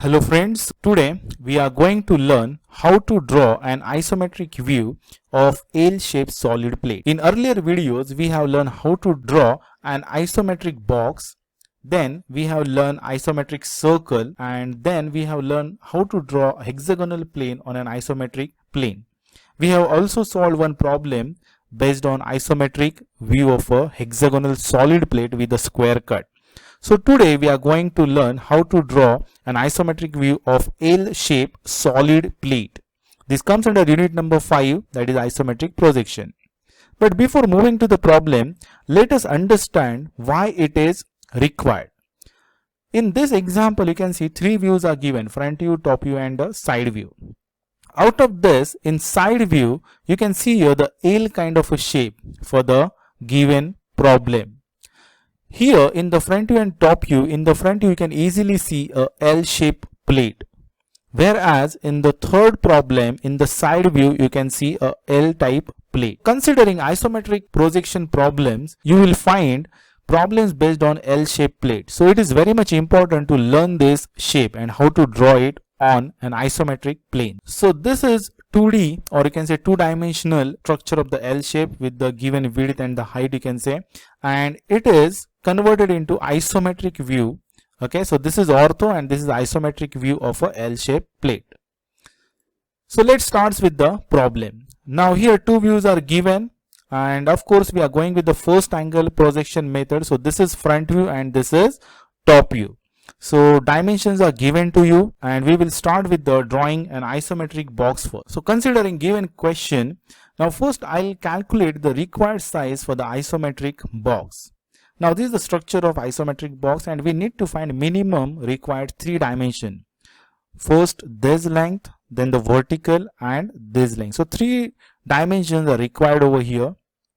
Hello friends, today we are going to learn how to draw an isometric view of L-shaped solid plate. In earlier videos, we have learned how to draw an isometric box, then we have learned isometric circle, and then we have learned how to draw a hexagonal plane on an isometric plane. We have also solved one problem based on isometric view of a hexagonal solid plate with a square cut. So today we are going to learn how to draw an isometric view of L-shaped solid plate. This comes under unit number 5, that is isometric projection. But before moving to the problem, let us understand why it is required. In this example, you can see three views are given: front view, top view and a side view. Out of this, in side view, you can see here the L kind of a shape for the given problem. Here in the front view and top view, in the front view you can easily see a L-shaped plate. Whereas in the third problem, in the side view, you can see a L-type plate. Considering isometric projection problems, you will find problems based on L-shaped plate. So it is very much important to learn this shape and how to draw it on an isometric plane. So this is 2D, or you can say two-dimensional structure of the L shape with the given width and the height, you can say, and it is converted into isometric view. Okay, so this is ortho and this is isometric view of a L-shaped plate. So let's start with the problem. Now here two views are given, and of course we are going with the first angle projection method. So this is front view and this is top view. So dimensions are given to you, and we will start with the drawing an isometric box first. So considering given question, now first I'll calculate the required size for the isometric box. Now this is the structure of isometric box, and we need to find minimum required 3 dimension. First this length, then the vertical and this length. So 3 dimensions are required over here.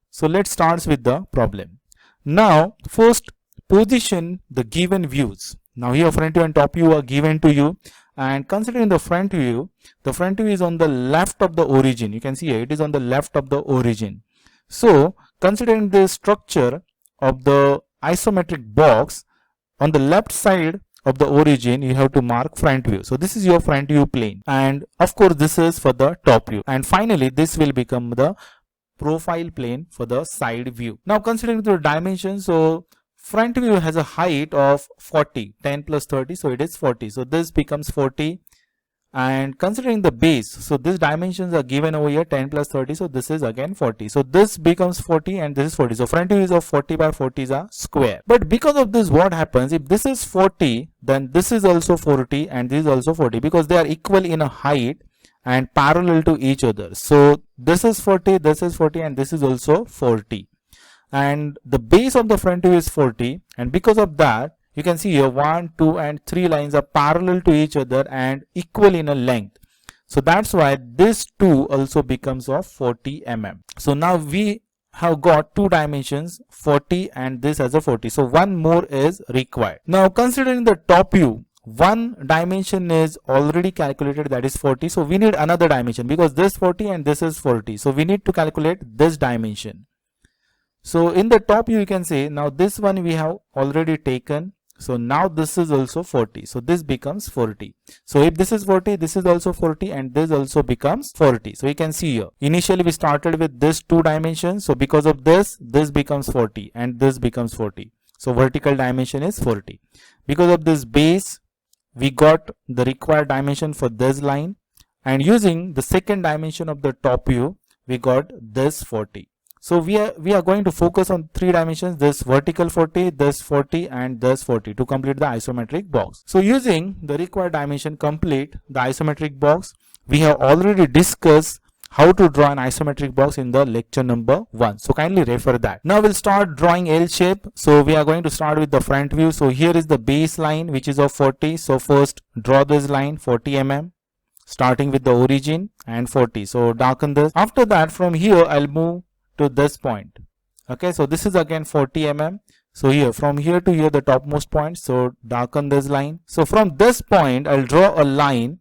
So let's start with the problem. Now first position the given views. Now here front view and top view are given to you, and considering the front view is on the left of the origin. You can see here it is on the left of the origin. So considering the structure of the isometric box, on the left side of the origin you have to mark front view. So this is your front view plane, and of course this is for the top view, and finally this will become the profile plane for the side view. Now considering the dimensions, so front view has a height of 40, 10 plus 30, so it is 40. So this becomes 40, and considering the base, so these dimensions are given over here, 10 plus 30, so this is again 40. So this becomes 40 and this is 40. So front view is of 40 by 40 is a square. But because of this, what happens, if this is 40, then this is also 40 and this is also 40, because they are equal in a height and parallel to each other. So this is 40, this is 40 and this is also 40. And the base of the front view is 40, and because of that you can see here 1, 2 and 3 lines are parallel to each other and equal in a length. So that's why this 2 also becomes of 40 mm. So now we have got 2 dimensions, 40 and this as a 40. So one more is required. Now considering the top view, one dimension is already calculated, that is 40. So we need another dimension, because this 40 and this is 40. So we need to calculate this dimension. So in the top view you can say, now this one we have already taken. So now this is also 40. So this becomes 40. So if this is 40, this is also 40 and this also becomes 40. So you can see here, initially we started with this 2 dimensions. So because of this becomes 40 and this becomes 40. So vertical dimension is 40. Because of this base, we got the required dimension for this line, and using the second dimension of the top view, we got this 40. So we are going to focus on 3 dimensions, this vertical 40, this 40 and this 40 to complete the isometric box. So using the required dimension complete the isometric box, we have already discussed how to draw an isometric box in the lecture number 1. So kindly refer that. Now we'll start drawing L shape. So we are going to start with the front view. So here is the base line which is of 40. So first draw this line 40 mm. Starting with the origin and 40. So darken this. After that, from here I'll move to this point. Okay, so this is again 40 mm. So here, from here to here, the topmost point, so darken this line. So from this point I'll draw a line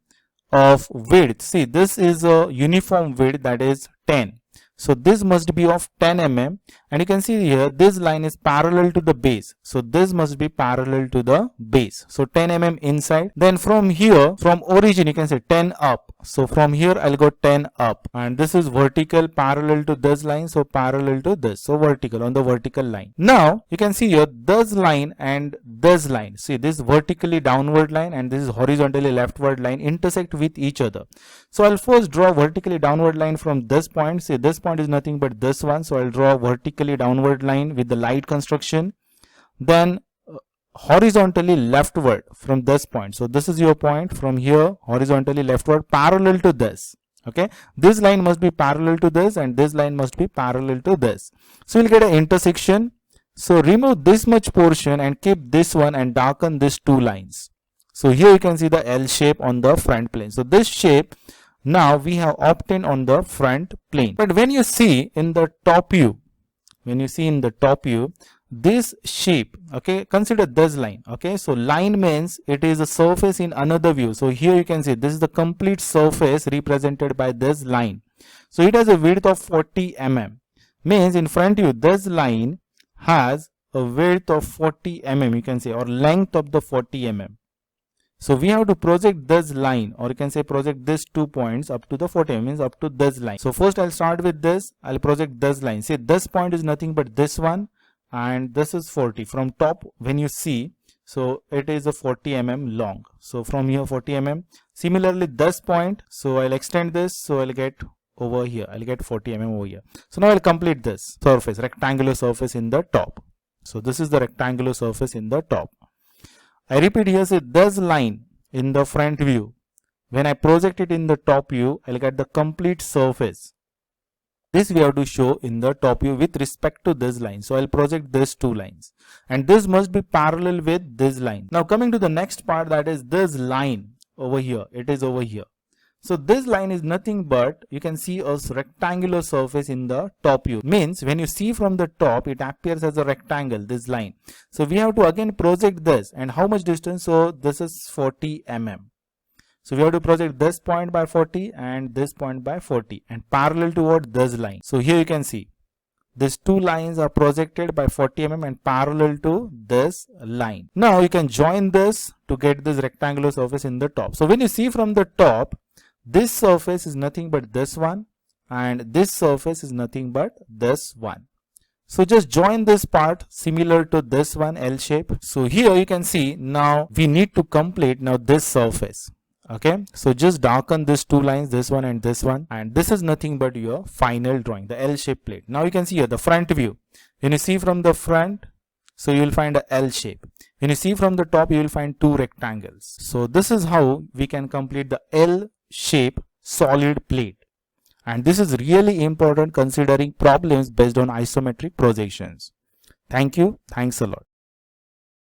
of width. See, this is a uniform width, that is 10. So this must be of 10 mm, and you can see here this line is parallel to the base. So this must be parallel to the base. So 10 mm inside. Then from here, from origin, you can say 10 up. So from here I'll go 10 up, and this is vertical parallel to this line, so parallel to this, so vertical on the vertical line. Now you can see here this line and this line, see this vertically downward line and this is horizontally leftward line intersect with each other. So I'll first draw vertically downward line from this point. See this point is nothing but this one, so I'll draw vertically downward line with the light construction. Then horizontally leftward from this point. So this is your point, from here horizontally leftward parallel to this. Okay, this line must be parallel to this and this line must be parallel to this. So we'll get an intersection. So remove this much portion and keep this one and darken these two lines. So here you can see the L shape on the front plane. So this shape now we have obtained on the front plane. But when you see in the top view, this shape, okay, consider this line. Okay, so line means it is a surface in another view. So here you can see this is the complete surface represented by this line. So it has a width of 40 mm, means in front view this line has a width of 40 mm, you can say, or length of the 40 mm. So we have to project this line, or you can say project these 2 points up to the 40 mm, means up to this line. So first I'll start with this, I'll project this line. See this point is nothing but this one, and this is 40 from top when you see. So it is a 40 mm long. So from here 40 mm. Similarly this point, so I'll extend this, so I'll get over here, I'll get 40 mm over here. So now I'll complete this surface, rectangular surface in the top. So this is the rectangular surface in the top. I repeat here, say this line in the front view, when I project it in the top view, I'll get the complete surface. This we have to show in the top view with respect to this line. So I'll project these two lines, and this must be parallel with this line. Now coming to the next part, that is this line over here, it is over here. So this line is nothing but, you can see a rectangular surface in the top view. Means when you see from the top, it appears as a rectangle, this line. So we have to again project this, and how much distance? So this is 40 mm. So we have to project this point by 40 and this point by 40 and parallel toward this line. So here you can see these two lines are projected by 40 mm and parallel to this line. Now you can join this to get this rectangular surface in the top. So when you see from the top, this surface is nothing but this one, and this surface is nothing but this one. So just join this part similar to this one, L shape. So here you can see now we need to complete now this surface. Okay, so just darken these two lines, this one and this one, and this is nothing but your final drawing, the L shape plate. Now you can see here the front view. When you see from the front, so you will find a L shape. When you see from the top, you will find two rectangles. So this is how we can complete the L shape solid plate. And this is really important considering problems based on isometric projections. Thank you. Thanks a lot.